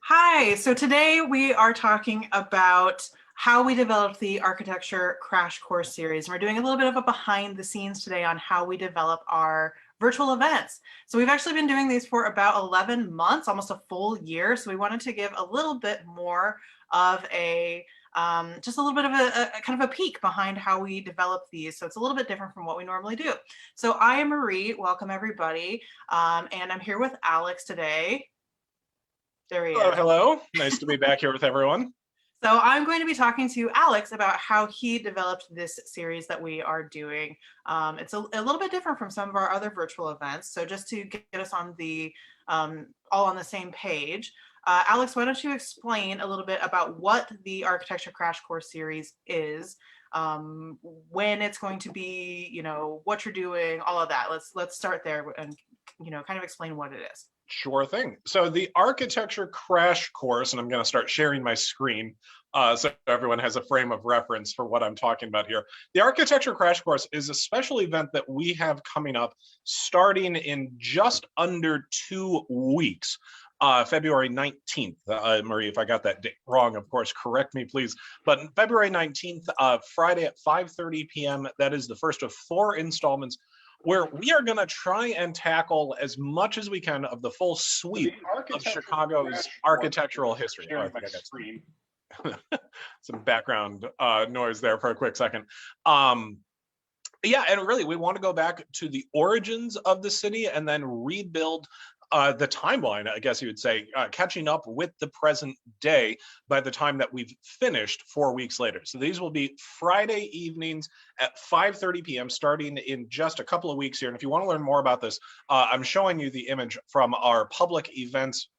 Hi, so today we are talking about how we developed the architecture crash course series. And we're doing a little bit of a behind the scenes today on how we develop our virtual events. So we've actually been doing these for about 11 months, almost a full year. So we wanted to give a little bit more of just a little bit of a kind of a peek behind how we develop these. So it's a little bit different from what we normally do. So I am Marie, welcome everybody. And I'm here with Alex today. There he Hello, is. hello. Nice to be back here with everyone. So I'm going to be talking to Alex about how he developed this series that we are doing. It's a little bit different from some of our other virtual events. So just to get us on the all on the same page, Alex, why don't you explain a little bit about what the Architecture Crash Course series is, when it's going to be, what you're doing, all of that. Let's start there and kind of explain what it is. Sure thing. So the architecture crash course, and I'm going to start sharing my screen so everyone has a frame of reference for what I'm talking about here. The architecture crash course is a special event that we have coming up starting in just under 2 weeks. February 19th. Marie, if I got that date wrong, of course, correct me, please. But February 19th, Friday at 5:30 p.m., that is the first of 4 installments where we are going to try and tackle as much as we can of the full sweep of Chicago's architectural history. Oh, I think I got some background noise there for a quick second. Yeah, and really, we want to go back to the origins of the city and then rebuild the timeline, I guess you would say, catching up with the present day by the time that we've finished 4 weeks later. So these will be Friday evenings at 5:30 p.m. starting in just a couple of weeks here. And if you want to learn more about this, I'm showing you the image from our public events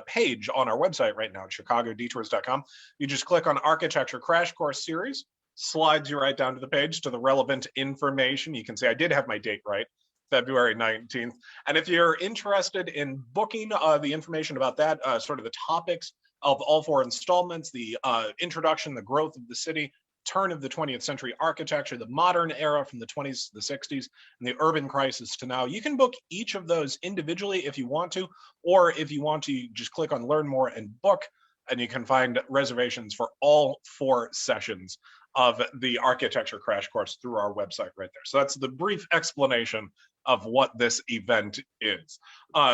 page on our website right now, chicagodetours.com. You just click on Architecture Crash Course Series, slides you right down to the page to the relevant information. You can say I did have my date right, February 19th. And if you're interested in booking the information about that, sort of the topics of all 4 installments, the introduction, the growth of the city, turn of the 20th century architecture, the modern era from the 20s to the 60s, and the urban crisis to now, you can book each of those individually if you want to, or if you want to, just click on Learn More and Book, and you can find reservations for all 4 sessions of the architecture crash course through our website right there. So that's the brief explanation of what this event is.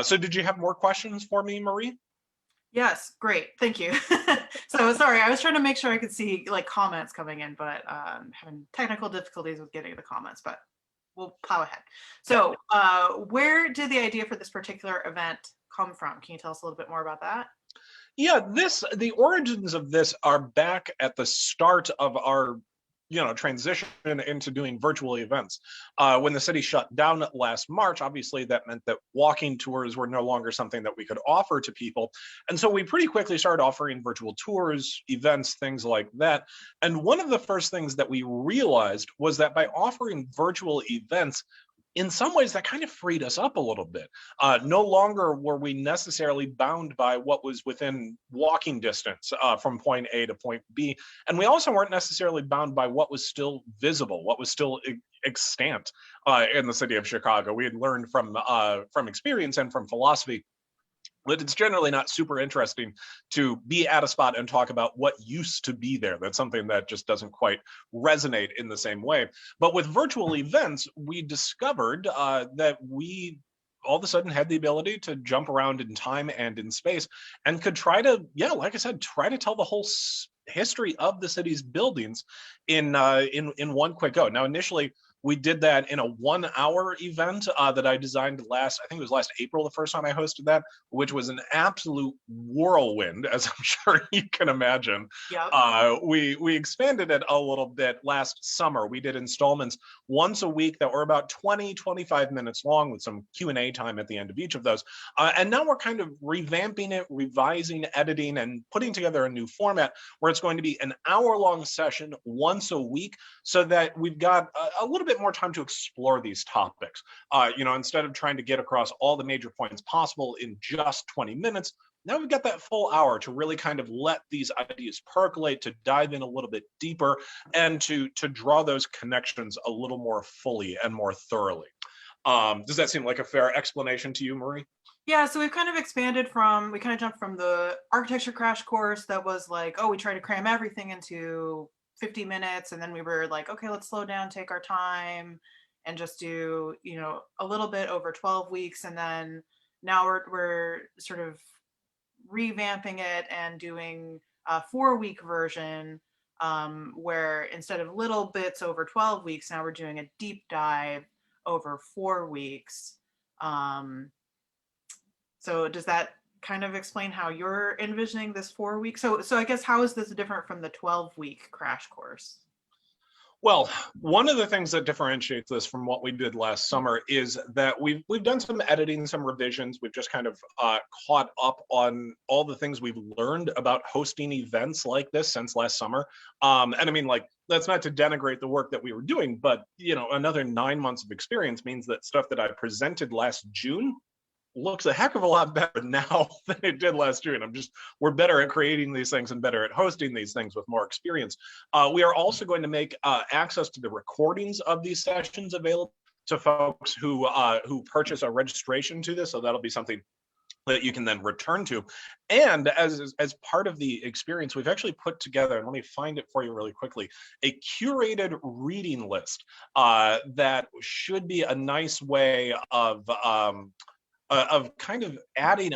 So did you have more questions for me, Marie? Yes, great, thank you. So sorry, I was trying to make sure I could see like comments coming in, but having technical difficulties with getting the comments, but we'll plow ahead. So where did the idea for this particular event come from? Can you tell us a little bit more about that? Yeah, the origins of this are back at the start of our transition into doing virtual events. When the city shut down last March, obviously that meant that walking tours were no longer something that we could offer to people. And so we pretty quickly started offering virtual tours, events, things like that. And one of the first things that we realized was that by offering virtual events, in some ways that kind of freed us up a little bit. No longer were we necessarily bound by what was within walking distance from point A to point B. And we also weren't necessarily bound by what was still visible, what was still extant in the city of Chicago. We had learned from experience and from philosophy but it's generally not super interesting to be at a spot and talk about what used to be there. That's something that just doesn't quite resonate in the same way. But with virtual events, we discovered that we all of a sudden had the ability to jump around in time and in space and could try to, like I said, try to tell the whole history of the city's buildings in one quick go. Now, initially, we did that in a 1-hour event that I designed I think it was last April, the first time I hosted that, which was an absolute whirlwind, as I'm sure you can imagine. Yep. We expanded it a little bit last summer. We did installments once a week that were about 25 minutes long with some Q&A time at the end of each of those. And now we're kind of revamping it, revising, editing, and putting together a new format where it's going to be an hour-long session once a week so that we've got a little bit more time to explore these topics. Instead of trying to get across all the major points possible in just 20 minutes, now we've got that full hour to really kind of let these ideas percolate, to dive in a little bit deeper, and to draw those connections a little more fully and more thoroughly. Does that seem like a fair explanation to you, Marie? Yeah, so we've kind of expanded from, we kind of jumped from the architecture crash course that was like, oh, we try to cram everything into 50 minutes. And then we were like, okay, let's slow down, take our time, and just do, a little bit over 12 weeks. And then now we're sort of revamping it and doing a 4 week version, where instead of little bits over 12 weeks, now we're doing a deep dive over 4 weeks. Um, so does that kind of explain how you're envisioning this 4 week? So I guess how is this different from the 12-week crash course? Well, one of the things that differentiates this from what we did last summer is that we've done some editing, some revisions. We've just kind of caught up on all the things we've learned about hosting events like this since last summer. And I mean, like, that's not to denigrate the work that we were doing, but another 9 months of experience means that stuff that I presented last June looks a heck of a lot better now than it did last June. We're better at creating these things and better at hosting these things with more experience. We are also going to make access to the recordings of these sessions available to folks who purchase a registration to this. So that'll be something that you can then return to. And as part of the experience, we've actually put together, and let me find it for you really quickly, a curated reading list that should be a nice way of kind of adding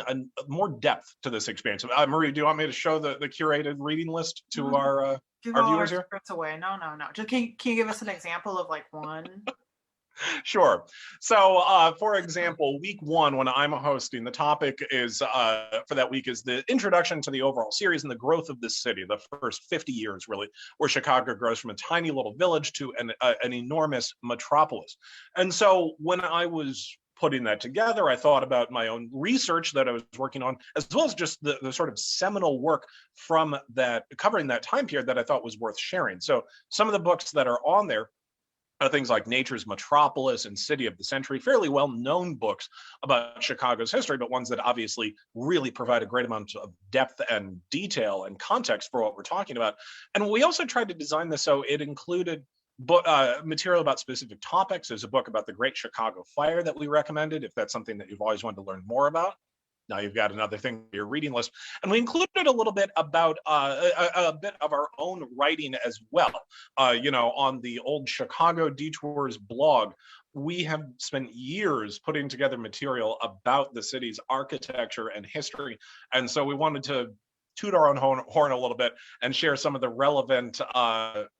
more depth to this experience. Marie, do you want me to show the curated reading list to our viewers here? Secrets away. No. Just can you give us an example of like one? Sure. So, for example, week one, when I'm hosting, the topic is for that week is the introduction to the overall series and the growth of this city, the first 50 years, really, where Chicago grows from a tiny little village to an enormous metropolis. And so when I was putting that together, I thought about my own research that I was working on, as well as just the sort of seminal work from that, covering that time period that I thought was worth sharing. So some of the books that are on there are things like Nature's Metropolis and City of the Century, fairly well-known books about Chicago's history, but ones that obviously really provide a great amount of depth and detail and context for what we're talking about. And we also tried to design this so it included material about specific topics. There's a book about the Great Chicago Fire that we recommended, if that's something that you've always wanted to learn more about. Now you've got another thing in your reading list. And we included a little bit about a bit of our own writing as well. On the old Chicago Detours blog, we have spent years putting together material about the city's architecture and history. And so we wanted to toot our own horn a little bit and share some of the relevant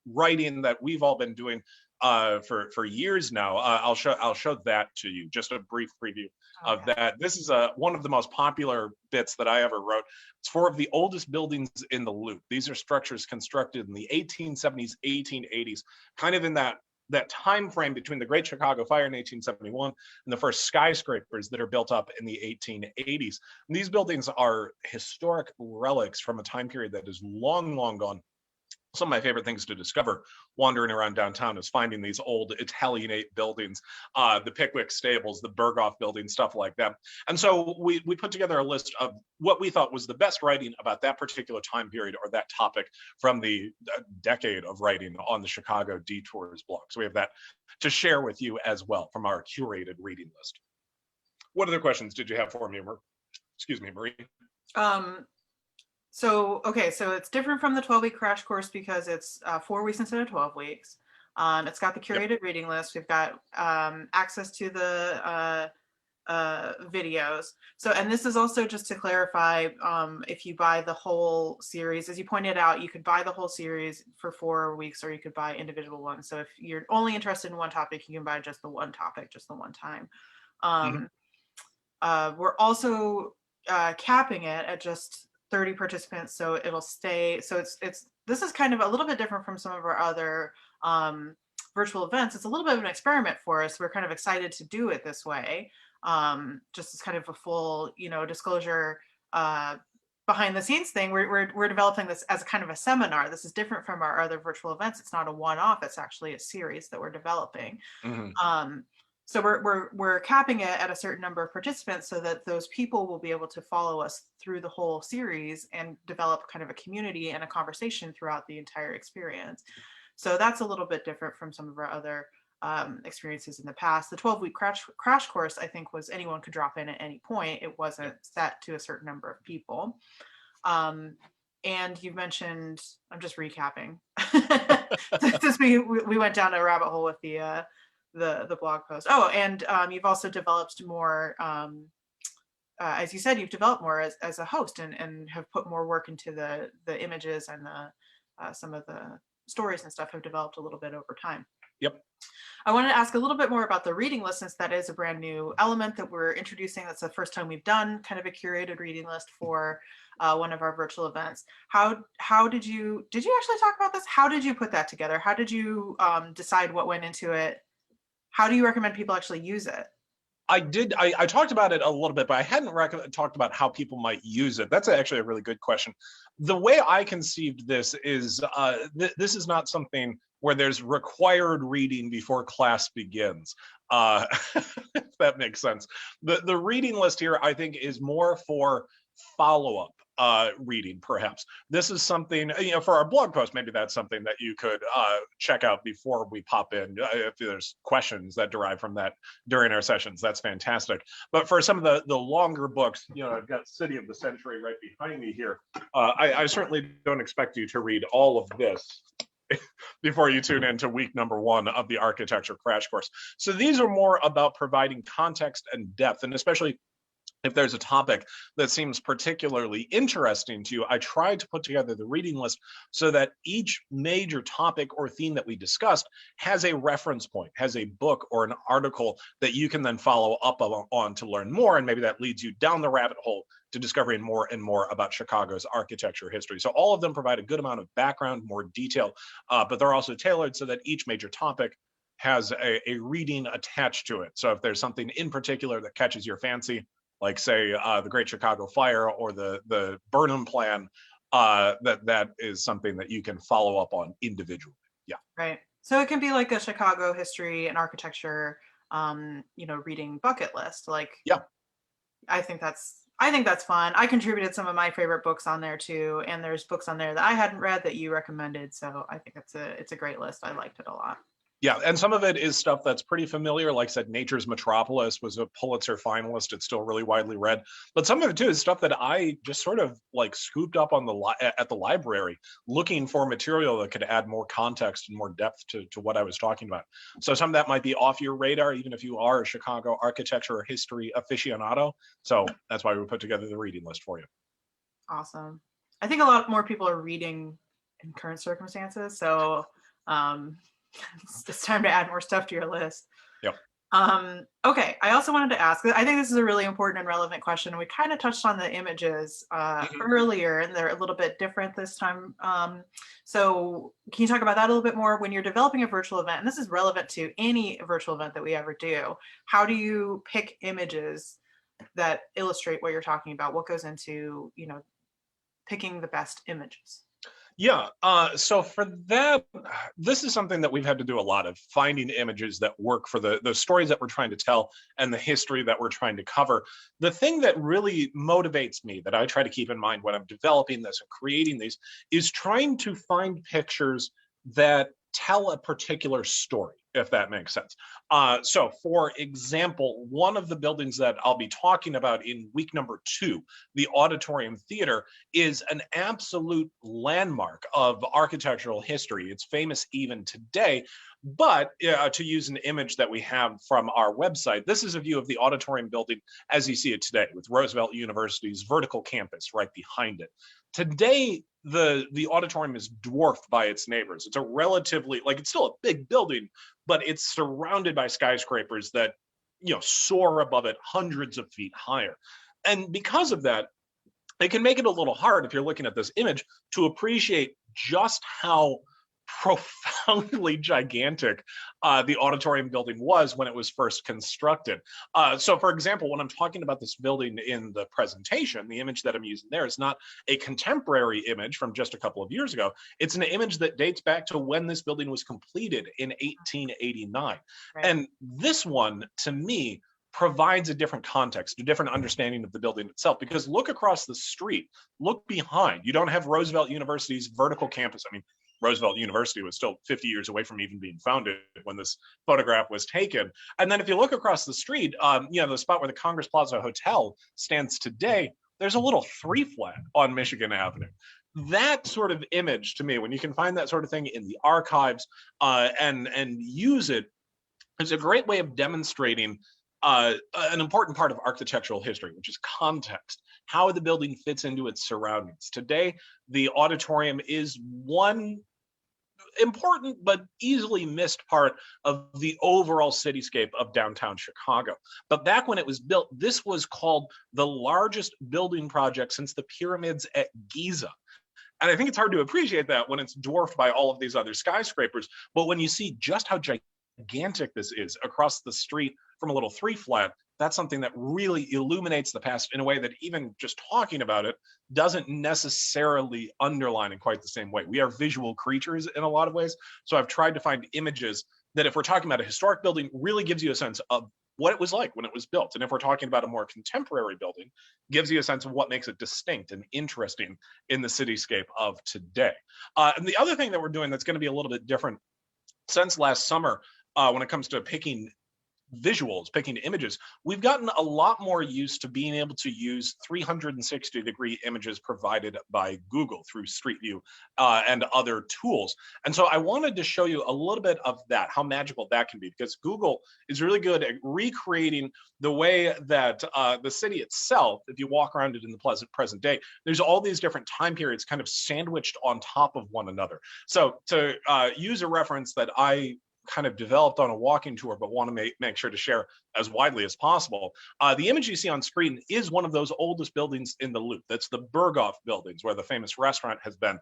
writing that we've all been doing for years now. I'll show that to you, just a brief preview of that. This is one of the most popular bits that I ever wrote. It's 4 of the oldest buildings in the Loop. These are structures constructed in the 1870s, 1880s, kind of in that time frame between the Great Chicago Fire in 1871 and the first skyscrapers that are built up in the 1880s. And these buildings are historic relics from a time period that is long, long gone. Some of my favorite things to discover wandering around downtown is finding these old Italianate buildings, the Pickwick Stables, the Berghoff building, stuff like that. And so we put together a list of what we thought was the best writing about that particular time period or that topic from the decade of writing on the Chicago Detours blog. So we have that to share with you as well from our curated reading list. What other questions did you have for me, Marie? So it's different from the 12-week crash course because it's 4 weeks instead of 12 weeks. It's got the curated reading list. We've got access to the videos. So, and this is also just to clarify, if you buy the whole series, as you pointed out, you could buy the whole series for 4 weeks, or you could buy individual ones. So if you're only interested in one topic, you can buy just the one topic, just the one time. We're also capping it at just 30 participants, so it'll stay. So this is kind of a little bit different from some of our other virtual events. It's a little bit of an experiment for us. We're kind of excited to do it this way, just as kind of a full, disclosure, behind the scenes thing. We're developing this as kind of a seminar. This is different from our other virtual events. It's not a one-off. It's actually a series that we're developing. So we're capping it at a certain number of participants so that those people will be able to follow us through the whole series and develop kind of a community and a conversation throughout the entire experience. So that's a little bit different from some of our other experiences in the past. The 12-week crash course, I think, was anyone could drop in at any point. It wasn't set to a certain number of people. And you mentioned, I'm just recapping, since we went down a rabbit hole with the blog post. Oh, and you've also developed more, as you said, you've developed more as a host, and have put more work into the images, and some of the stories and stuff have developed a little bit over time. Yep. I wanted to ask a little bit more about the reading list, since that is a brand new element that we're introducing. That's the first time we've done kind of a curated reading list for one of our virtual events. How did you actually talk about this? How did you put that together? How did you decide what went into it? How do you recommend people actually use it? I did. I talked about it a little bit, but I hadn't talked about how people might use it. That's actually a really good question. The way I conceived this is this is not something where there's required reading before class begins. If that makes sense. The reading list here, I think, is more for follow-up reading, perhaps. This is something, for our blog post, maybe that's something that you could check out before we pop in. If there's questions that derive from that during our sessions, that's fantastic. But for some of the longer books, I've got City of the Century right behind me here. I certainly don't expect you to read all of this before you tune into week number 1 of the architecture crash course. So these are more about providing context and depth, and especially if there's a topic that seems particularly interesting to you, I tried to put together the reading list so that each major topic or theme that we discussed has a reference point, has a book or an article that you can then follow up on to learn more, and maybe that leads you down the rabbit hole to discovering more and more about Chicago's architecture history. So all of them provide a good amount of background, more detail, but they're also tailored so that each major topic has a reading attached to it. So if there's something in particular that catches your fancy, like say the Great Chicago Fire or the Burnham Plan, that is something that you can follow up on individually. Yeah. Right. So it can be like a Chicago history and architecture, reading bucket list. Like, yeah, I think that's fun. I contributed some of my favorite books on there too, and there's books on there that I hadn't read that you recommended. So I think it's a great list. I liked it a lot. Yeah, and some of it is stuff that's pretty familiar. Like I said, Nature's Metropolis was a Pulitzer finalist. It's still really widely read. But some of it too is stuff that I just sort of like scooped up on at the library, looking for material that could add more context and more depth to what I was talking about. So some of that might be off your radar, even if you are a Chicago architecture or history aficionado. So that's why we put together the reading list for you. Awesome. I think a lot more people are reading in current circumstances. So it's time to add more stuff to your list. Yep. Okay. I also wanted to ask, I think this is a really important and relevant question. We kind of touched on the images earlier, and they're a little bit different this time. So can you talk about that a little bit more? When you're developing a virtual event, and this is relevant to any virtual event that we ever do, how do you pick images that illustrate what you're talking about? What goes into, picking the best images? Yeah, so for that, this is something that we've had to do a lot of, finding images that work for the stories that we're trying to tell and the history that we're trying to cover. The thing that really motivates me, that I try to keep in mind when I'm developing this and creating these, is trying to find pictures that tell a particular story, if that makes sense. So for example, one of the buildings that I'll be talking about in week number 2, the Auditorium Theater, is an absolute landmark of architectural history. It's famous even today. But to use an image that we have from our website, this is a view of the Auditorium building as you see it today, with Roosevelt University's vertical campus right behind it. Today, the auditorium is dwarfed by its neighbors. It's a relatively, it's still a big building, but it's surrounded by skyscrapers that, soar above it hundreds of feet higher. And because of that, it can make it a little hard, if you're looking at this image, to appreciate just how profoundly gigantic the auditorium building was when it was first constructed. So for example, when I'm talking about this building in the presentation, the image that I'm using there is not a contemporary image from just a couple of years ago. It's an image that dates back to when this building was completed in 1889. Right. And this one, to me, provides a different context, a different understanding of the building itself, because look across the street, look behind. You don't have Roosevelt University's vertical campus. I mean, Roosevelt University was still 50 years away from even being founded when this photograph was taken. And then if you look across the street, the spot where the Congress Plaza Hotel stands today, there's a little 3-flat on Michigan Avenue. That sort of image, to me, when you can find that sort of thing in the archives and use it, is a great way of demonstrating an important part of architectural history, which is context, how the building fits into its surroundings. Today, the auditorium is one important but easily missed part of the overall cityscape of downtown Chicago. But back when it was built, this was called the largest building project since the pyramids at Giza. And I think it's hard to appreciate that when it's dwarfed by all of these other skyscrapers. But when you see just how gigantic this is across the street from a little 3-flat, that's something that really illuminates the past in a way that even just talking about it doesn't necessarily underline in quite the same way. We are visual creatures in a lot of ways. So I've tried to find images that, if we're talking about a historic building, really gives you a sense of what it was like when it was built. And if we're talking about a more contemporary building, gives you a sense of what makes it distinct and interesting in the cityscape of today. And the other thing that we're doing that's going to be a little bit different since last summer, when it comes to picking visuals, picking images, we've gotten a lot more used to being able to use 360-degree images provided by Google through Street View and other tools. And so I wanted to show you a little bit of that, how magical that can be, because Google is really good at recreating the way that the city itself, if you walk around it in the present day, there's all these different time periods kind of sandwiched on top of one another. So to use a reference that I kind of developed on a walking tour, but want to make sure to share as widely as possible. The image you see on screen is one of those oldest buildings in the Loop. That's the Berghoff buildings, where the famous restaurant has been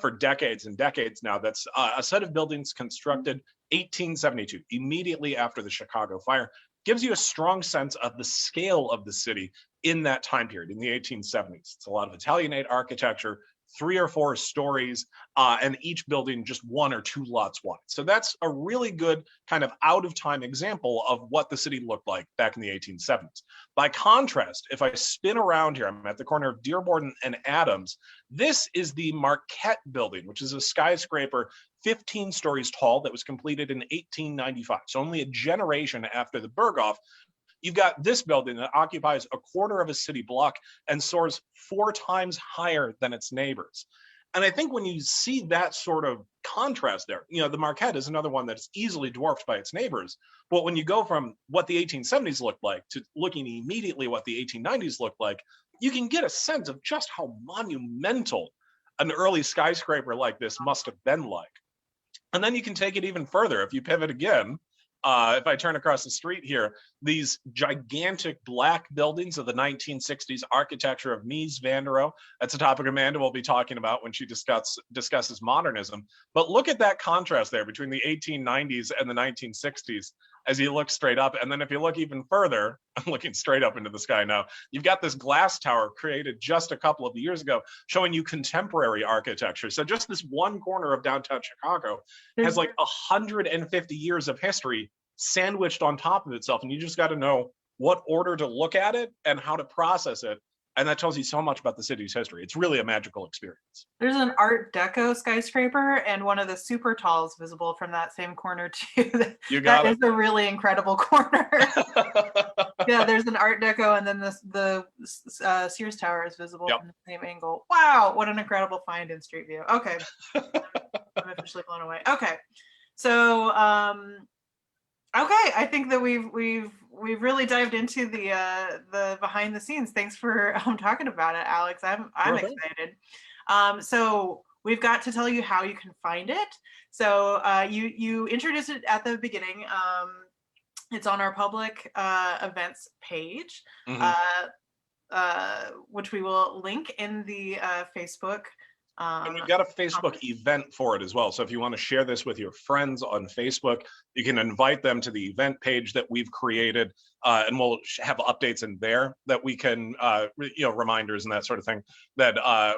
for decades and decades now. That's a set of buildings constructed 1872, immediately after the Chicago fire. Gives you a strong sense of the scale of the city in that time period, in the 1870s. It's a lot of Italianate architecture, 3 or 4 stories, and each building just 1 or 2 lots wide. So that's a really good kind of out of time example of what the city looked like back in the 1870s. By contrast, if I spin around here, I'm at the corner of Dearborn and Adams. This is the Marquette building, which is a skyscraper 15 stories tall that was completed in 1895. So only a generation after the Berghoff. You've got this building that occupies a quarter of a city block and soars 4 times higher than its neighbors. And I think when you see that sort of contrast there, the Marquette is another one that's easily dwarfed by its neighbors. But when you go from what the 1870s looked like to looking immediately what the 1890s looked like, you can get a sense of just how monumental an early skyscraper like this must have been like. And then you can take it even further. If you pivot again, if I turn across the street here, these gigantic black buildings of the 1960s architecture of Mies van der Rohe. That's a topic Amanda will be talking about when she discusses modernism. But look at that contrast there between the 1890s and the 1960s as you look straight up. And then if you look even further, I'm looking straight up into the sky now, you've got this glass tower created just a couple of years ago showing you contemporary architecture. So just this one corner of downtown Chicago has like 150 years of history sandwiched on top of itself, and you just got to know what order to look at it and how to process it, and that tells you so much about the city's history. It's really a magical experience. There's an Art Deco skyscraper, and one of the super talls visible from that same corner too. You got it. That is a really incredible corner. Yeah, there's an Art Deco, and then the Sears Tower is visible from the same angle. Wow, what an incredible find in Street View. Okay, I'm officially blown away. Okay, so okay, I think that we've really dived into the behind the scenes. Thanks for talking about it, Alex. I'm excited. So we've got to tell you how you can find it. So you introduced it at the beginning. It's on our public events page, which we will link in the Facebook. And we've got a Facebook event for it as well. So if you want to share this with your friends on Facebook, you can invite them to the event page that we've created, and we'll have updates in there that we can, reminders and that sort of thing that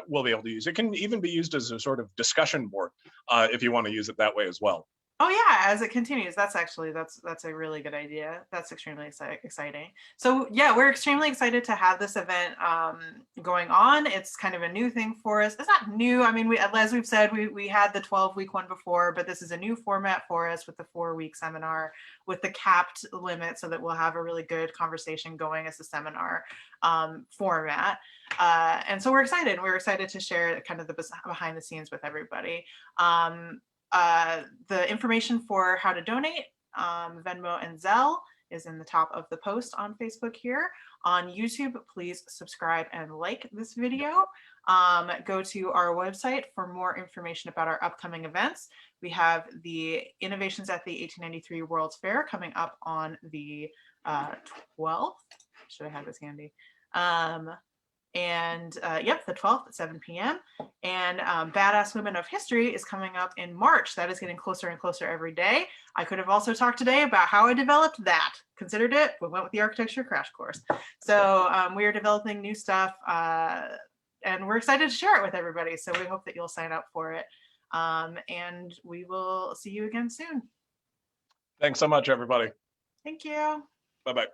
we'll be able to use. It can even be used as a sort of discussion board if you want to use it that way as well. Oh yeah, as it continues. That's actually that's a really good idea. That's extremely exciting. So yeah, we're extremely excited to have this event going on. It's kind of a new thing for us. It's not new. I mean, as we've said, we had the 12-week one before, but this is a new format for us with the 4-week seminar with the capped limit, so that we'll have a really good conversation going as a seminar format. And so we're excited. We're excited to share kind of the behind the scenes with everybody. The information for how to donate, Venmo and Zelle, is in the top of the post on Facebook here. On YouTube, please subscribe and like this video. Go to our website for more information about our upcoming events. We have the Innovations at the 1893 World's Fair coming up on the 12th. Should I have this handy? Yep, the 12th at 7 p.m. And Badass Women of History is coming up in March. That is getting closer and closer every day. I could have also talked today about how I developed that. Considered it, we went with the architecture crash course. So we are developing new stuff and we're excited to share it with everybody. So we hope that you'll sign up for it. And we will see you again soon. Thanks so much, everybody. Thank you. Bye-bye.